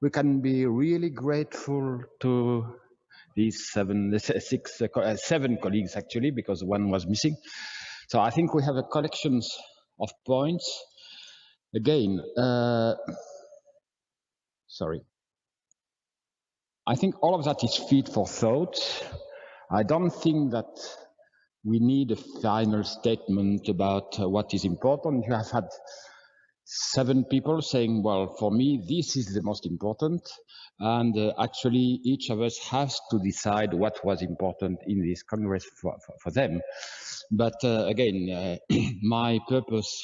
we can be really grateful to these seven colleagues actually, because one was missing. So I think we have a collections of points. Again, sorry. I think all of that is feed for thought. I don't think that we need a final statement about what is important. You have had 7 people saying, well, for me, this is the most important. And actually, each of us has to decide what was important in this Congress for them. But again, my purpose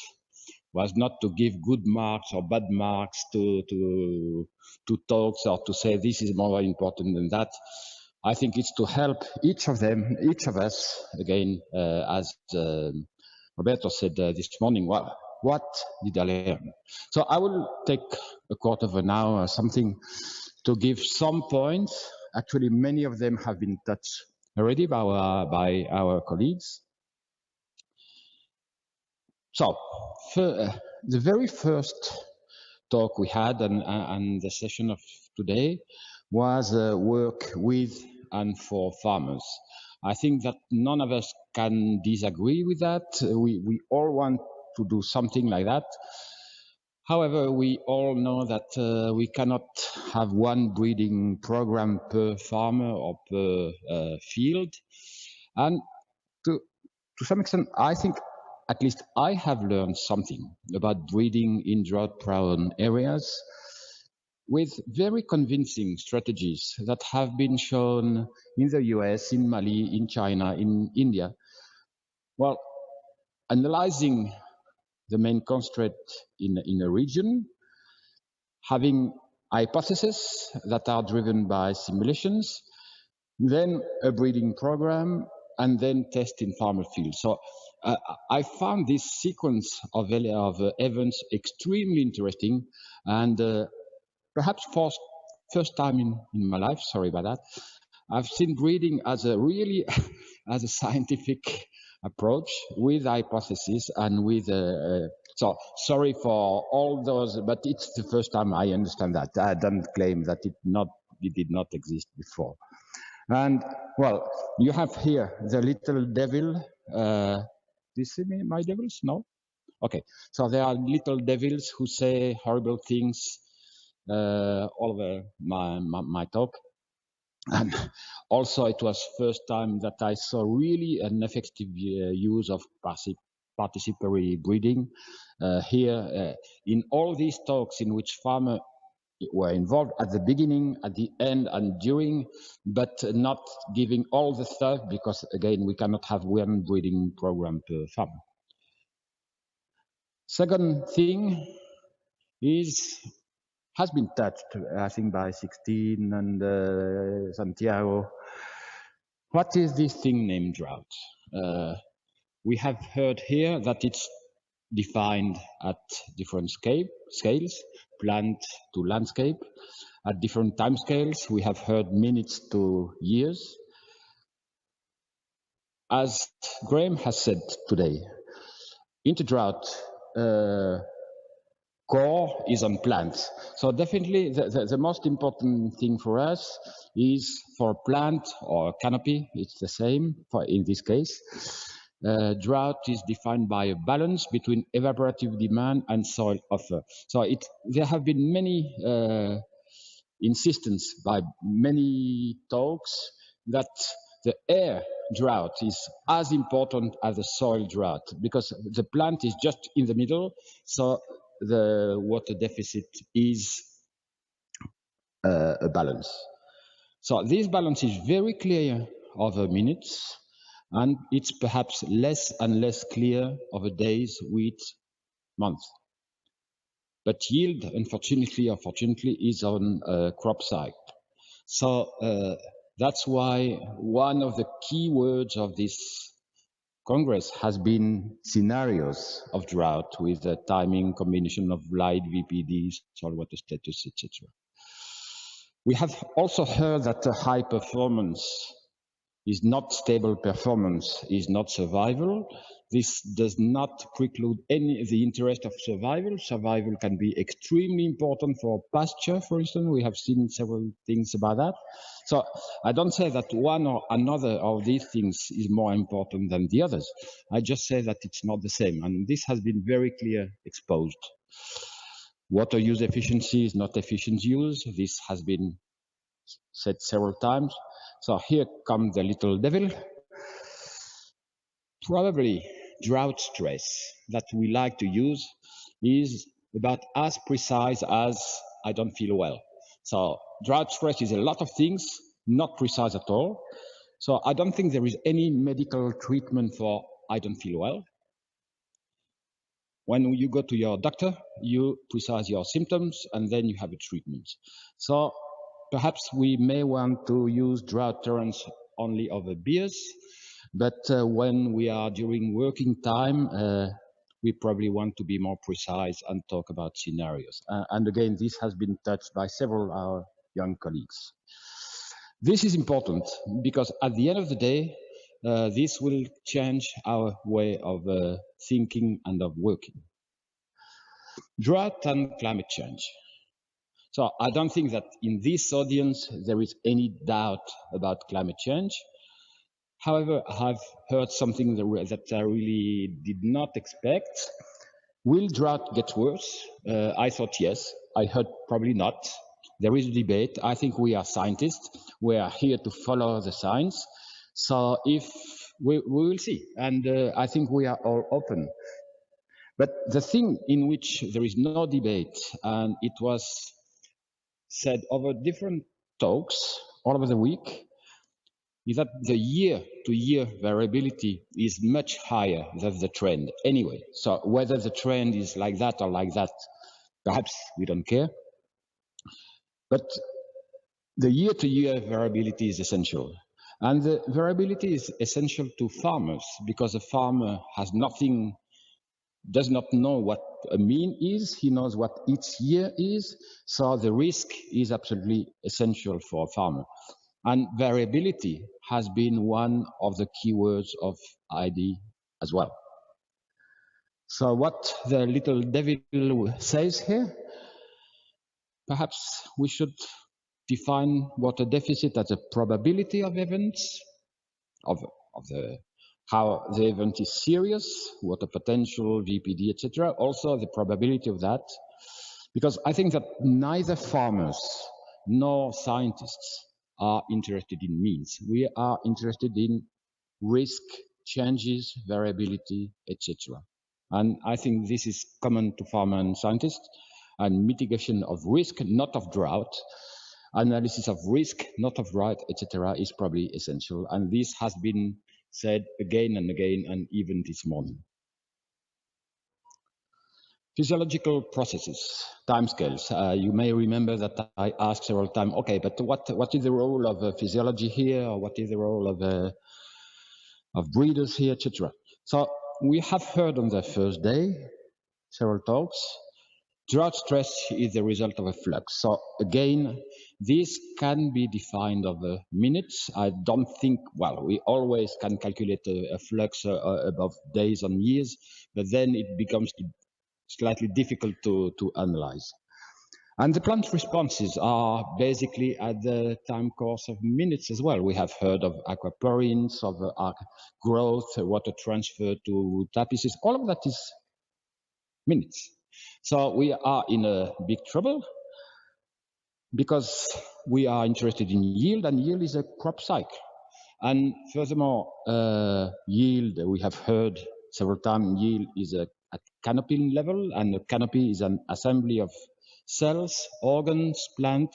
was not to give good marks or bad marks to talks or to say this is more important than that. I think it's to help each of them, each of us, again, as Roberto said this morning, what did I learn? So I will take a quarter of an hour or something to give some points. Actually, many of them have been touched already by our colleagues. So the very first talk we had and the session of today was work with and for farmers. I think that none of us can disagree with that. We all want to do something like that. However, we all know that we cannot have one breeding program per farmer or per field. And to some extent, I think at least I have learned something about breeding in drought-prone areas with very convincing strategies that have been shown in the US, in Mali, in China, in India. Well, analyzing the main constraint in a region, having hypotheses that are driven by simulations, then a breeding program, and then test in farmer fields. So I found this sequence of events extremely interesting, and perhaps for first time in my life, sorry about that, I've seen breeding as a really as a scientific approach with hypotheses and with so sorry for all those, but it's the first time I understand that. I don't claim that it did not exist before. And well, you have here the little devil. Do you see me, my devils? No? Okay. So there are little devils who say horrible things all over my talk. And also it was first time that I saw really an effective use of participatory breeding here in all these talks in which farmers were involved at the beginning, at the end, and during, but not giving all the stuff because, again, we cannot have one breeding program per farm. Second thing has been touched, I think, by 16 and Santiago. What is this thing named drought? We have heard here that it's defined at different scales, plant to landscape, at different time scales. We have heard minutes to years. As Graham has said today, InterDrought core is on plants. So definitely the most important thing for us is for plant or canopy, it's the same in this case. Drought is defined by a balance between evaporative demand and soil offer. So there have been many insistence by many talks that the air drought is as important as the soil drought because the plant is just in the middle, so the water deficit is a balance. So this balance is very clear over minutes, and it's perhaps less and less clear over days, weeks, months. But yield, unfortunately or fortunately, is on a crop cycle. So that's why one of the key words of this Congress has been scenarios of drought with the timing combination of light VPD, soil water status, etc. We have also heard that high performance is not stable performance, is not survival. This does not preclude the interest of survival. Survival can be extremely important for pasture, for instance. We have seen several things about that. So I don't say that one or another of these things is more important than the others. I just say that it's not the same. And this has been very clearly exposed. Water use efficiency is not efficient use. This has been said several times. So here comes the little devil. Probably drought stress that we like to use is about as precise as I don't feel well. So drought stress is a lot of things, not precise at all. So I don't think there is any medical treatment for I don't feel well. When you go to your doctor, you precise your symptoms and then you have a treatment. So perhaps we may want to use drought tolerance only over beers, but when we are during working time, we probably want to be more precise and talk about scenarios. And again, this has been touched by several of our young colleagues. This is important because at the end of the day, this will change our way of thinking and of working. Drought and climate change. So I don't think that in this audience there is any doubt about climate change. However, I've heard something that I really did not expect. Will drought get worse? I thought yes. I heard probably not. There is a debate. I think we are scientists. We are here to follow the science. So if we will see. And I think we are all open. But the thing in which there is no debate, and it was said over different talks all over the week, is that the year-to-year variability is much higher than the trend anyway. So whether the trend is like that or like that, perhaps we don't care. But the year-to-year variability is essential. And the variability is essential to farmers because a farmer has nothing, does not know what a mean is. He knows what each year is. So the risk is absolutely essential for a farmer. And variability has been one of the keywords of ID as well. So what the little devil says here, perhaps we should define water deficit as a probability of events, of how the event is serious, water potential, VPD, etc. Also the probability of that, because I think that neither farmers nor scientists are interested in means. We are interested in risk, changes, variability, etc. And I think this is common to farmers and scientists, and mitigation of risk, not of drought, analysis of risk, not of drought, etc. is probably essential. And this has been said again and again, and even this morning. Physiological processes, timescales. You may remember that I asked several times, okay, but what is the role of physiology here, or what is the role of breeders here, etc. So we have heard on the first day, several talks, drought stress is the result of a flux. So again, this can be defined over minutes. I don't think, well, we always can calculate a flux above days and years, but then it becomes slightly difficult to analyze. And the plant responses are basically at the time course of minutes as well. We have heard of aquaporins, of growth, water transfer to tapices. All of that is minutes. So we are in a big trouble because we are interested in yield, and yield is a crop cycle. And furthermore, yield, we have heard several times, yield is at canopy level, and a canopy is an assembly of cells, organs, plant,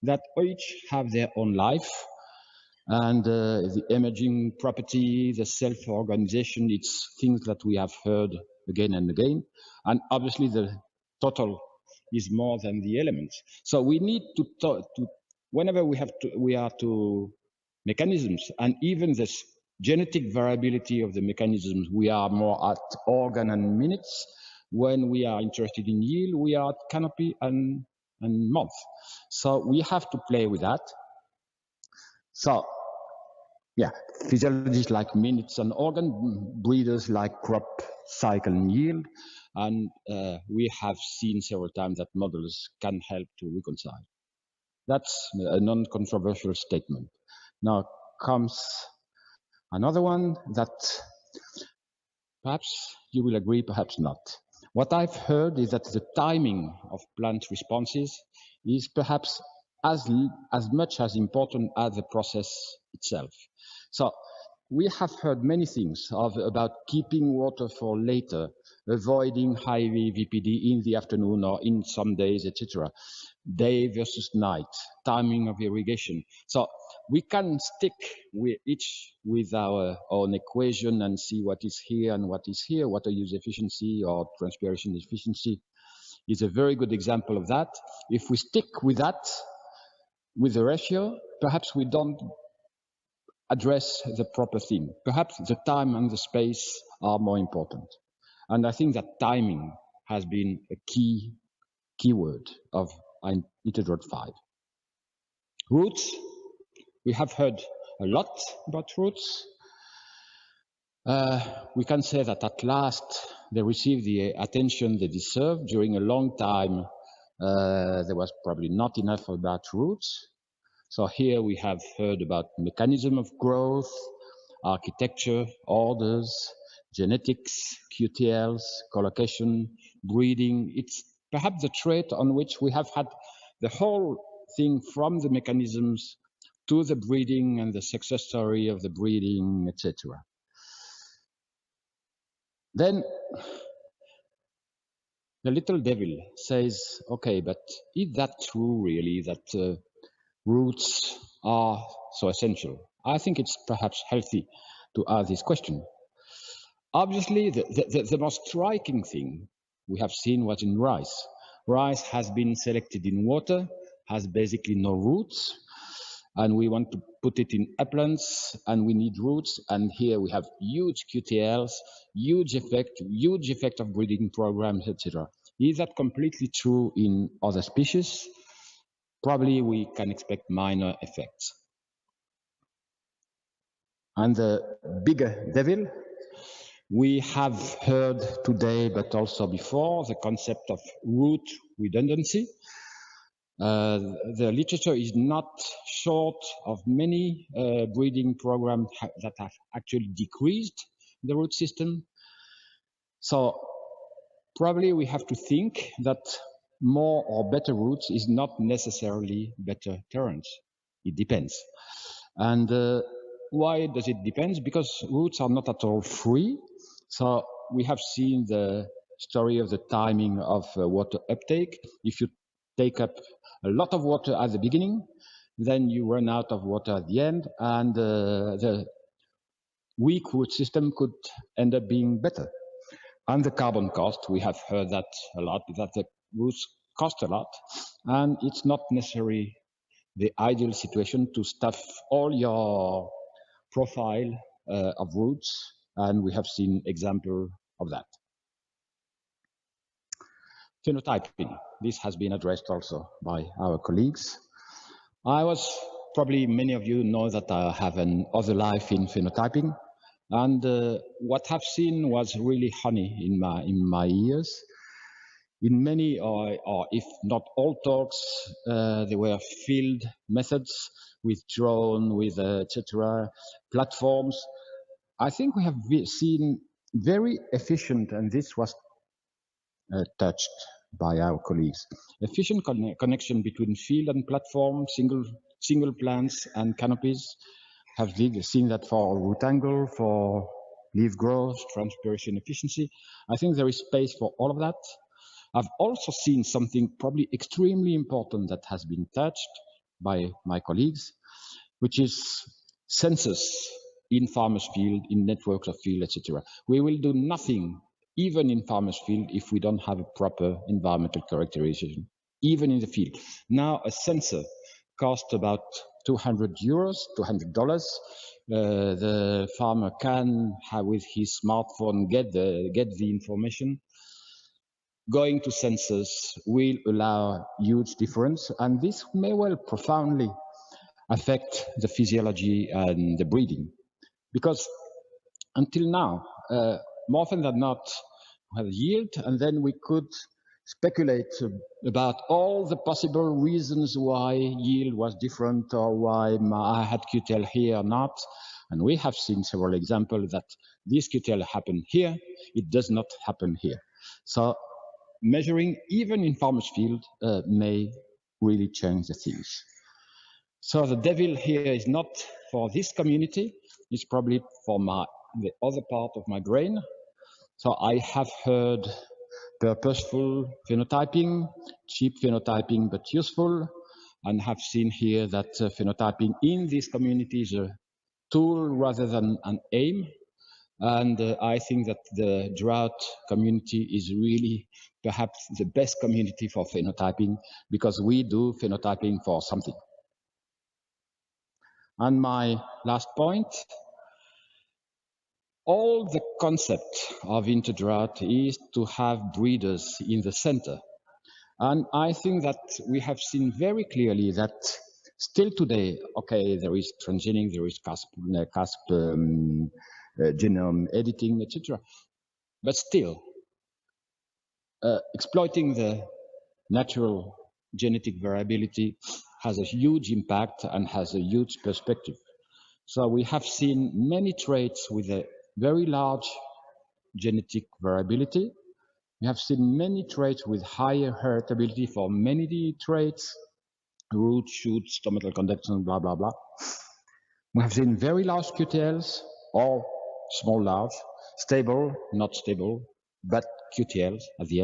that each have their own life. And the emerging property, the self-organization, it's things that we have heard again and again. And obviously the total is more than the elements. So we need to whenever we are to mechanisms, and even this genetic variability of the mechanisms, we are more at organ and minutes. When we are interested in yield, we are at canopy and month. So we have to play with that. So yeah, physiologists like minutes and organ breeders like crop cycle and yield. And we have seen several times that models can help to reconcile. That's a non-controversial statement. Now comes another one that perhaps you will agree, perhaps not. What I've heard is that the timing of plant responses is perhaps as much as important as the process itself. So we have heard many things about keeping water for later, avoiding high VPD in the afternoon or in some days, etc. Day versus night, timing of irrigation. So we can stick with our own equation and see what is here and what is here. Water use efficiency or transpiration efficiency is a very good example of that. If we stick with that, with the ratio, perhaps we don't address the proper thing. Perhaps the time and the space are more important. And I think that timing has been a key keyword of InterDrough-V. Roots, we have heard a lot about roots. We can say that at last they received the attention they deserve. During a long time, there was probably not enough about roots. So here we have heard about mechanism of growth, architecture, orders, genetics, QTLs, collocation, breeding. It's perhaps the trait on which we have had the whole thing from the mechanisms to the breeding and the success story of the breeding, etc. Then the little devil says, okay, but is that true really, that roots are so essential? I think it's perhaps healthy to ask this question. Obviously, the most striking thing we have seen was in rice. Rice has been selected in water, has basically no roots, and we want to put it in uplands, and we need roots, and here we have huge QTLs, huge effect of breeding programs, etc. Is that completely true in other species? Probably we can expect minor effects. And the bigger devil, we have heard today, but also before, the concept of root redundancy. The literature is not short of many breeding programs that have actually decreased the root system. So probably we have to think that more or better roots is not necessarily better terrains. It depends. And why does it depend? Because roots are not at all free. So we have seen the story of the timing of water uptake. If you take up a lot of water at the beginning, then you run out of water at the end, and the weak root system could end up being better. And the carbon cost, we have heard that a lot, that the roots cost a lot, and it's not necessarily the ideal situation to stuff all your profile of roots, and we have seen example of that. Phenotyping, this has been addressed also by our colleagues. Probably many of you know that I have an other life in phenotyping, and what I've seen was really honey in my ears. In many, or if not all talks, there were field methods with drone, with etc. platforms. I think we have seen very efficient, and this was touched by our colleagues, efficient connection between field and platform, single plants and canopies. Have seen that for root angle, for leaf growth, transpiration efficiency. I think there is space for all of that. I've also seen something probably extremely important that has been touched by my colleagues, which is sensors in farmers' field, in networks of field, etc. We will do nothing, even in farmers' field, if we don't have a proper environmental characterization, even in the field. Now, a sensor costs about $200. The farmer can have with his smartphone get the information. Going to sensors will allow huge difference, and this may well profoundly affect the physiology and the breeding. Because until now, more often than not, we have yield, and then we could speculate about all the possible reasons why yield was different or why I had QTL here or not. And we have seen several examples that this QTL happened here, it does not happen here. So measuring even in farmers' field may really change the things. So the devil here is not for this community, it's probably for the other part of my brain. So I have heard purposeful phenotyping, cheap phenotyping, but useful, and have seen here that phenotyping in this community is a tool rather than an aim. And I think that the drought community is really perhaps the best community for phenotyping, because we do phenotyping for something. And my last point, all the concept of InterDrough is to have breeders in the center. And I think that we have seen very clearly that still today, okay, there is transgenic, there is CASP genome editing, etc. But still, exploiting the natural genetic variability has a huge impact and has a huge perspective. So we have seen many traits with a very large genetic variability. We have seen many traits with higher heritability for many traits, root, shoot, stomatal conduction, blah, blah, blah. We have seen very large QTLs or small, large, stable, not stable, but QTLs at the end.